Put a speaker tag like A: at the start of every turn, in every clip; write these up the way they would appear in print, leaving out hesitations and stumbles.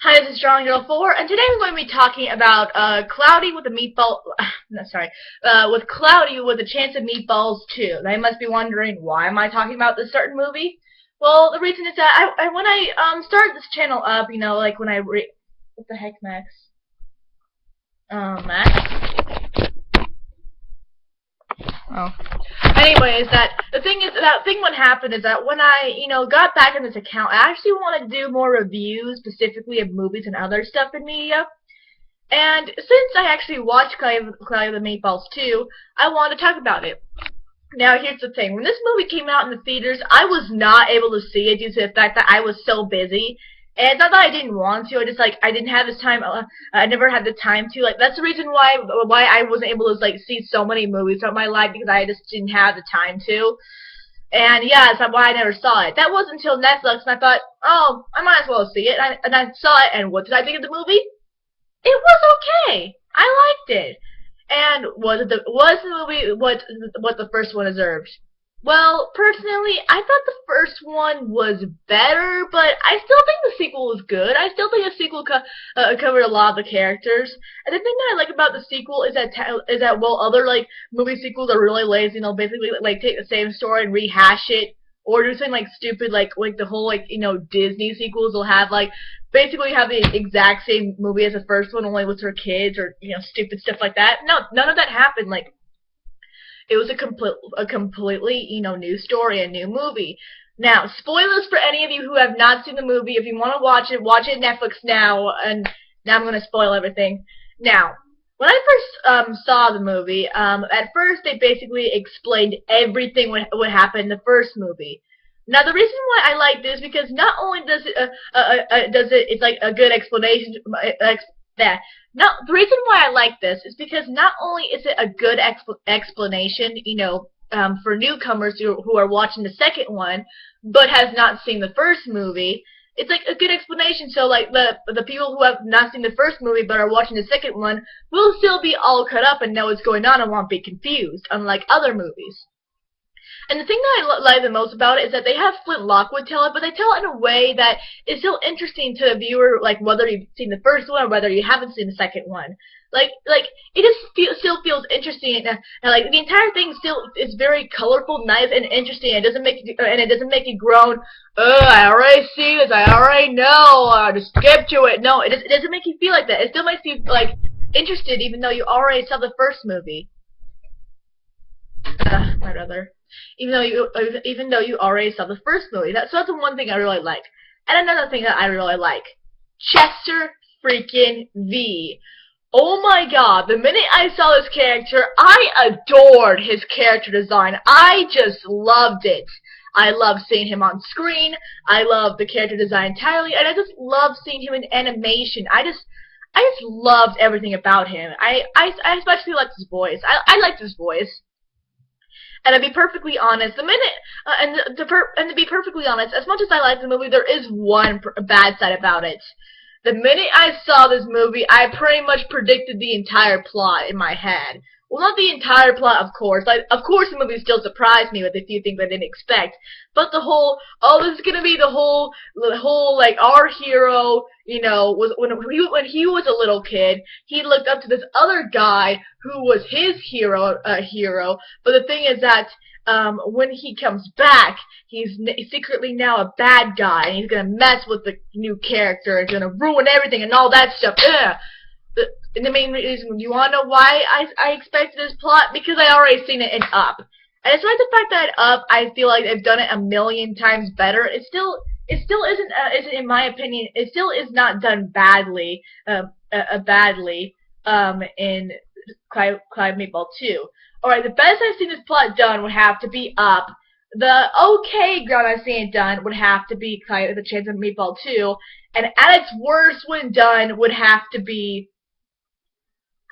A: Hi, this is Strong Girl 4, and today we're going to be talking about Cloudy with a Meatball. No, sorry, with Cloudy with a Chance of Meatballs 2. Now you must be wondering, why am I talking about this certain movie? Well, the reason is that when I started this channel up, like when what the heck, Max? Max? Oh. Anyways, what happened is that when I, got back in this account, I actually wanted to do more reviews, specifically of movies and other stuff in media. And since I actually watched Cloudy with the Meatballs 2, I wanted to talk about it. Now, here's the thing. When this movie came out in the theaters, I was not able to see it due to the fact that I was so busy. And it's not that I didn't want to, I didn't have this time, I never had the time to, that's the reason why I wasn't able to, see so many movies throughout my life, because I just didn't have the time to. And yeah, that's why I never saw it. That wasn't until Netflix, and I thought, oh, I might as well see it, and I saw it, and what did I think of the movie? It was okay. I liked it. And was the movie what the first one deserved? Well, personally, I thought the first one was better, but I still think the sequel was good. I still think the sequel covered a lot of the characters. And the thing that I like about the sequel is that while other movie sequels are really lazy, and they'll basically take the same story and rehash it, or do something stupid like the whole Disney sequels will have basically have the exact same movie as the first one, only with her kids, or stupid stuff like that. No, none of that happened. It was a completely new story, a new movie. Now, spoilers for any of you who have not seen the movie. If you want to watch it on Netflix now. And now I'm going to spoil everything. Now, when I first saw the movie, at first they basically explained everything what happened in the first movie. Now, the reason why I like this is because not only does it's like a good explanation. Now, the reason why I like this is because not only is it a good explanation, for newcomers who are watching the second one, but has not seen the first movie. It's a good explanation, so the people who have not seen the first movie but are watching the second one will still be all caught up and know what's going on and won't be confused, unlike other movies. And the thing that I like the most about it is that they have Flint Lockwood tell it, but they tell it in a way that is still interesting to the viewer, whether you've seen the first one or whether you haven't seen the second one. It just still feels interesting, and the entire thing still is very colorful, nice, and interesting. It doesn't make you groan. Oh, I already see this. I already know. Just skip to it. No, it doesn't make you feel like that. It still makes you interested, even though you already saw the first movie. My brother. Even though you already saw the first movie. That's the one thing I really like. And another thing that I really like, Chester freaking V. Oh my god, the minute I saw this character, I adored his character design. I just loved it. I love seeing him on screen. I love the character design entirely, and I just love seeing him in animation. I just loved everything about him. I especially liked his voice. I liked his voice. And to be perfectly honest, to be perfectly honest, as much as I like the movie, there is one bad side about it. The minute I saw this movie, I pretty much predicted the entire plot in my head. Well, not the entire plot, of course. Of course, the movie still surprised me with a few things I didn't expect. But the whole, oh, this is gonna be the whole, our hero, when he was a little kid, he looked up to this other guy who was his hero. But the thing is that, when he comes back, he's secretly now a bad guy, and he's gonna mess with the new character, and gonna ruin everything and all that stuff. Ugh. And the main reason, you wanna know why I expected this plot? Because I already seen it in Up. And despite the fact that Up, I feel like they've done it a million times better, it still isn't, in my opinion, it still is not done badly, in Cloudy Meatball 2. Alright, the best I've seen this plot done would have to be Up. The okay ground I've seen it done would have to be Cloudy with a Chance of Meatball 2. And at its worst when done would have to be...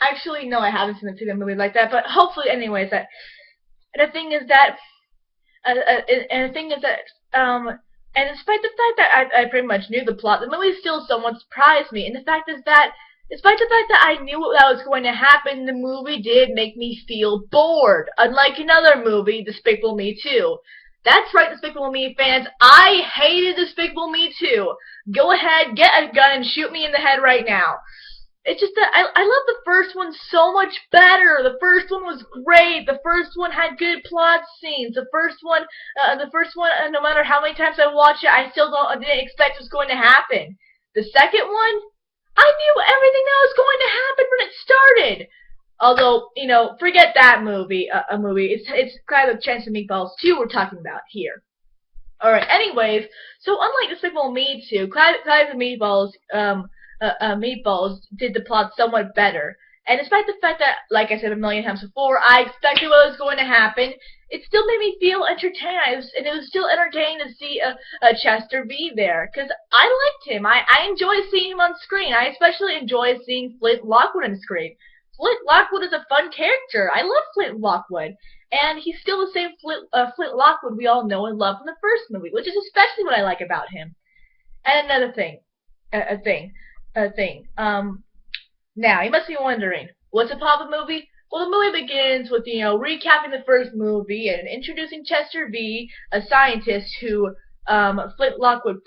A: Actually, no, I haven't seen a movie like that, but hopefully, anyways, and the thing is that, and despite the fact that I pretty much knew the plot, the movie still somewhat surprised me, and the fact is that, despite the fact that I knew that was going to happen, the movie did make me feel bored, unlike another movie, Despicable Me 2. That's right, Despicable Me fans. I hated Despicable Me too. Go ahead, get a gun and shoot me in the head right now. It's just that I love the first one so much better. The first one was great. The first one had good plot scenes. No matter how many times I watch it, I didn't expect was going to happen. The second one, I knew everything that was going to happen when it started. Although, forget that movie. A movie. It's kind of Chance of Meatballs 2 we're talking about here. Alright, anyways, so unlike Despicable Me 2, Clouds and Meatballs did the plot somewhat better. And despite the fact that, like I said a million times before, I expected what was going to happen, it still made me feel entertained. And it was still entertaining to see Chester be there. Because I liked him. I enjoy seeing him on screen. I especially enjoy seeing Flint Lockwood on screen. Flint Lockwood is a fun character. I love Flint Lockwood. And he's still the same Flint Lockwood we all know and love from the first movie, which is especially what I like about him. And another thing. Now, you must be wondering, what's the plot of the movie? Well, the movie begins with, recapping the first movie and introducing Chester V, a scientist who Flint Lockwood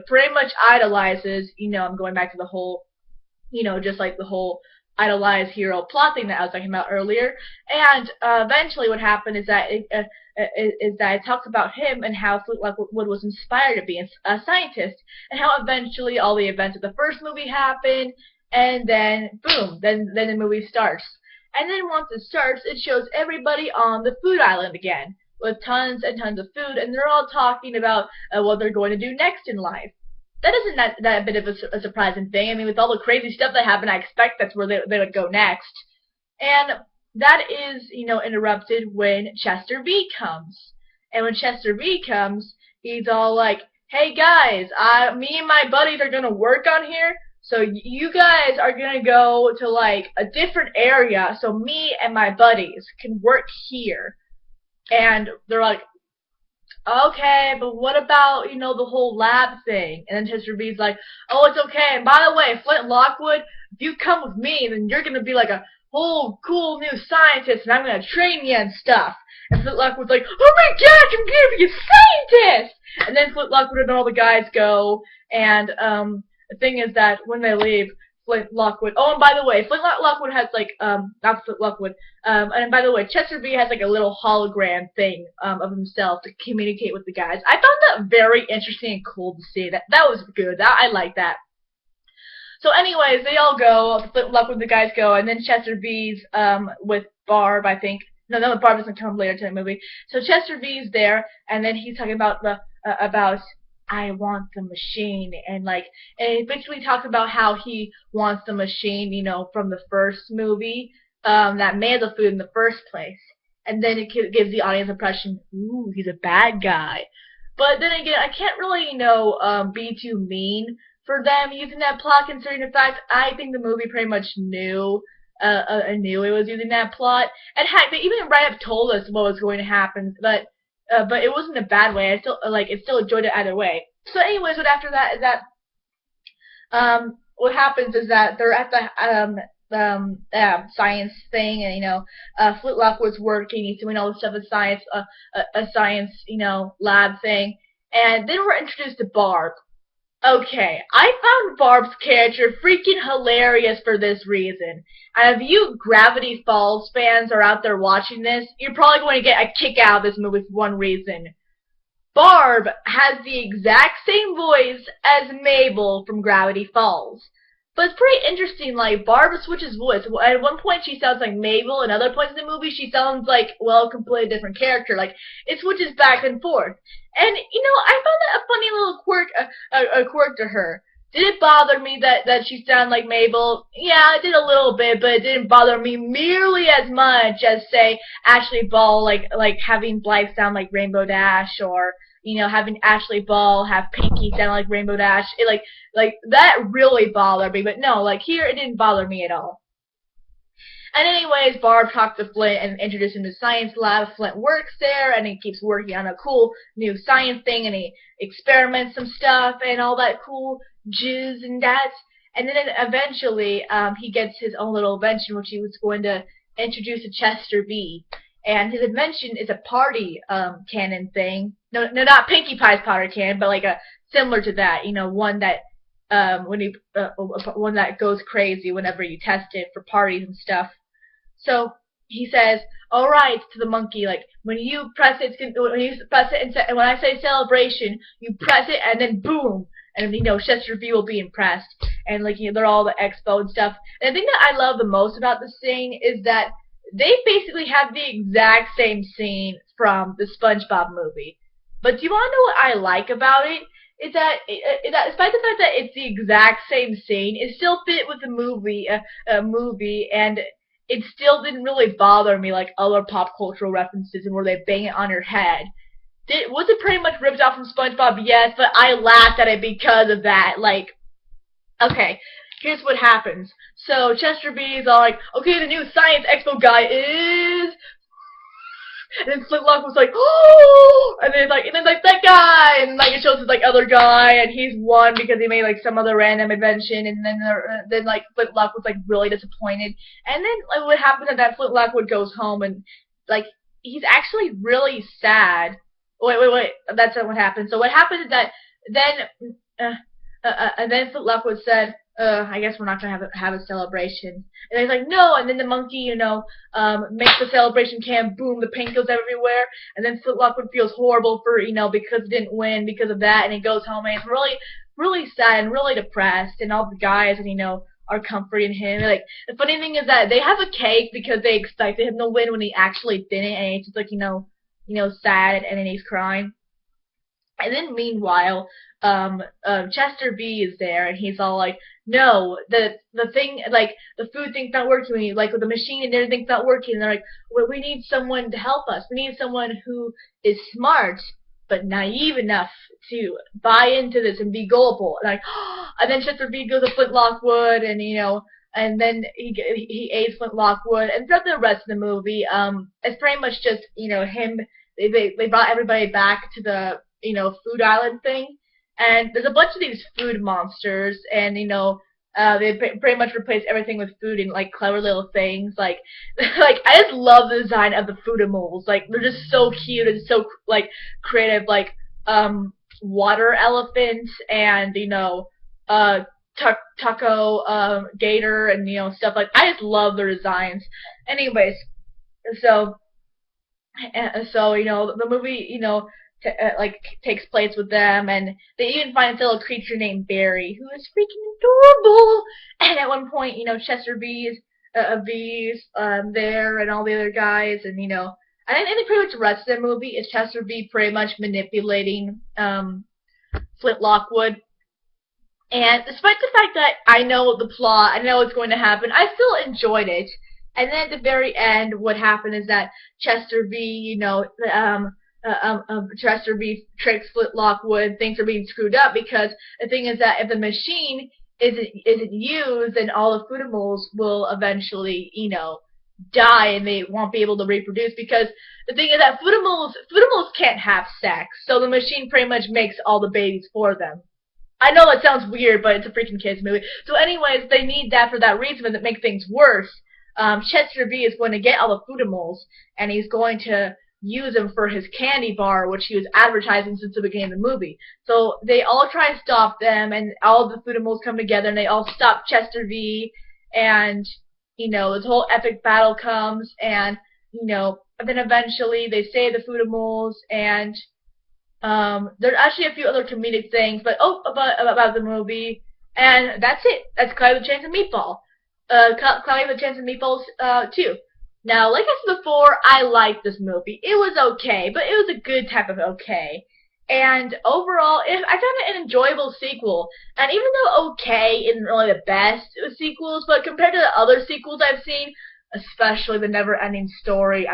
A: pretty much idolizes. I'm going back to the whole, just like the whole idolized hero plot thing that I was talking about earlier. And eventually what happened is that it talks about him and how Flint Lockwood was inspired to be a scientist, and how eventually all the events of the first movie happen, and then boom, then the movie starts. And then once it starts, it shows everybody on the food island again, with tons and tons of food, and they're all talking about what they're going to do next in life. That isn't that bit of a surprising thing. I mean, with all the crazy stuff that happened, I expect that's where they would go next. And that is, interrupted when Chester V comes. And when Chester V comes, he's all like, hey guys, me and my buddies are going to work on here, so you guys are going to go to, like, a different area so me and my buddies can work here. And they're like, okay, but what about, the whole lab thing? And then Chester V's like, oh, it's okay. And by the way, Flint Lockwood, if you come with me, then you're going to be like a whole cool new scientist, and I'm going to train you and stuff. And Flint Lockwood's like, oh my gosh, I'm going to be a scientist! And then Flint Lockwood and all the guys go, and the thing is that when they leave, Flint Lockwood. Oh, and by the way, Flint Lockwood has not Flint Lockwood. And by the way, Chester V has a little hologram thing of himself to communicate with the guys. I found that very interesting and cool to see. That was good. I like that. So, anyways, they all go. Flint Lockwood, the guys go, and then Chester V's with Barb, I think. No, Barb doesn't come later to the movie. So Chester V's there, and then he's talking about I want the machine, and he basically talks about how he wants the machine, from the first movie, that made the food in the first place. And then it gives the audience impression, ooh, he's a bad guy. But then again, I can't really, be too mean for them using that plot, considering the fact I think the movie pretty much knew it was using that plot. And heck, they even right up told us what was going to happen, but it wasn't a bad way. I still enjoyed it either way. So anyways, what happens is that they're at the science thing, and Flint Lockwood's working. He's doing all this stuff with science, a science lab thing, and then we're introduced to Barb. Okay, I found Barb's character freaking hilarious for this reason. And if you Gravity Falls fans are out there watching this, you're probably going to get a kick out of this movie for one reason. Barb has the exact same voice as Mabel from Gravity Falls. But it's pretty interesting, Barb switches voice. At one point she sounds like Mabel, and other points in the movie she sounds like, a completely different character. It switches back and forth. And, I found that a funny little quirk to her. Did it bother me that she sounded like Mabel? Yeah, it did a little bit, but it didn't bother me nearly as much as, say, Ashley Ball, having Blythe sound like Rainbow Dash, or, having Ashley Ball have Pinky sound like Rainbow Dash. That really bothered me, but no, here it didn't bother me at all. And anyways, Barb talks to Flint and introduces him to science lab. Flint works there, and he keeps working on a cool new science thing, and he experiments some stuff and all that cool jizz and that. And then eventually, he gets his own little invention, which he was going to introduce to Chester V. and his invention is a party cannon thing. No, not Pinkie Pie's powder cannon, but like a similar to that. One that one that goes crazy whenever you test it for parties and stuff. So he says, "All right," to the monkey, like when you press it, when you press it, and when I say celebration, you press it, and then boom, and Chester V will be impressed, and like they're all the expo and stuff. And the thing that I love the most about this scene is that they basically have the exact same scene from the SpongeBob movie. But do you want to know what I like about it? Is that despite the fact that it's the exact same scene, it still fit with the movie, and it still didn't really bother me like other pop cultural references and where they bang it on your head. Was it pretty much ripped off from SpongeBob? Yes, but I laughed at it because of that. Like, okay, here's what happens. So Chester B is all like, okay, the new science expo guy is, and then Flintlock was like, oh, and then that guy, and like it shows this like other guy, and he's won because he made like some other random invention, and then like Flintlock was like really disappointed, and then like what happens is that Flintlock would goes home and like he's actually really sad. Wait, that's not what happened. So what happened is that then and then Flintlock was said, I guess we're not gonna have a celebration. And he's like, no. And then the monkey, makes the celebration can boom, the paint goes everywhere. And then Lockwood feels horrible for, because he didn't win because of that. And he goes home and he's really, really sad and really depressed. And all the guys, are comforting him. Like the funny thing is that they have a cake because they expected him to win when he actually didn't. And he's just like, sad and then he's crying. And then meanwhile, Chester B is there, and he's all like, "No, the thing, like the food thing's not working. Like with the machine and everything's not working." And they're like, "Well, we need someone to help us. We need someone who is smart but naive enough to buy into this and be gullible." And like, and then Chester B goes to Flint Lockwood, and and then he aids Flint Lockwood, and throughout the rest of the movie, it's pretty much just him. They brought everybody back to the food island thing, and there's a bunch of these food monsters, and they pretty much replace everything with food and like clever little things. Like like I just love the design of the foodimals. Like they're just so cute and so like creative. Like water elephant and taco gator and stuff like. I just love their designs. Anyways, so the movie like takes place with them, and they even find this little creature named Barry who is freaking adorable. And at one point, Chester B's there, and all the other guys, and I think pretty much the rest of the movie is Chester B pretty much manipulating Flint Lockwood. And despite the fact that I know the plot, I know what's going to happen, I still enjoyed it. And then at the very end, what happened is that Chester B, Chester B tricks Flint Lockwood. Things are being screwed up because the thing is that if the machine isn't used, then all the foodimals will eventually, die, and they won't be able to reproduce. Because the thing is that foodimals can't have sex, so the machine pretty much makes all the babies for them. I know that sounds weird, but it's a freaking kids movie. So anyways, they need that for that reason, but that makes things worse. Chester B is going to get all the foodimals, and he's going to use them for his candy bar, which he was advertising since the beginning of the movie. So they all try to stop them, and all the foodimals come together, and they all stop Chester V, and this whole epic battle comes, and and then eventually they save the foodimals, and there's actually a few other comedic things, but about the movie, and that's it. That's Cloudy with a Chance of Meatball. Cloudy with a Chance of Meatballs 2. Now, like I said before, I liked this movie. It was okay, but it was a good type of okay. And overall, I found it an enjoyable sequel. And even though okay isn't really the best of sequels, but compared to the other sequels I've seen, especially The Never-Ending Story,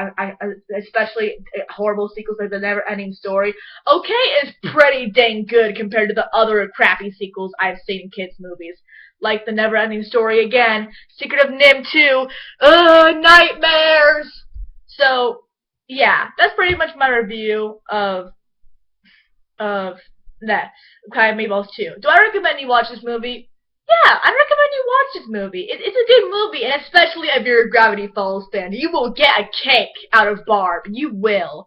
A: especially horrible sequels like The Never-Ending Story, okay is pretty dang good compared to the other crappy sequels I've seen in kids' movies. Like The Never-Ending Story again, Secret of Nim 2, nightmares! So, yeah, that's pretty much my review of that, Cloudy with Meatballs 2. Do I recommend you watch this movie? Yeah, I recommend you watch this movie. It's a good movie, and especially if you're a Gravity Falls fan, you will get a kick out of Barb. You will.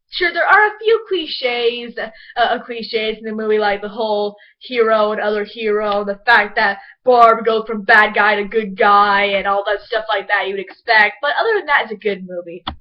A: Sure, there are a few cliches in the movie, like the whole hero and other hero, the fact that Barb goes from bad guy to good guy, and all that stuff like that you'd expect. But other than that, it's a good movie.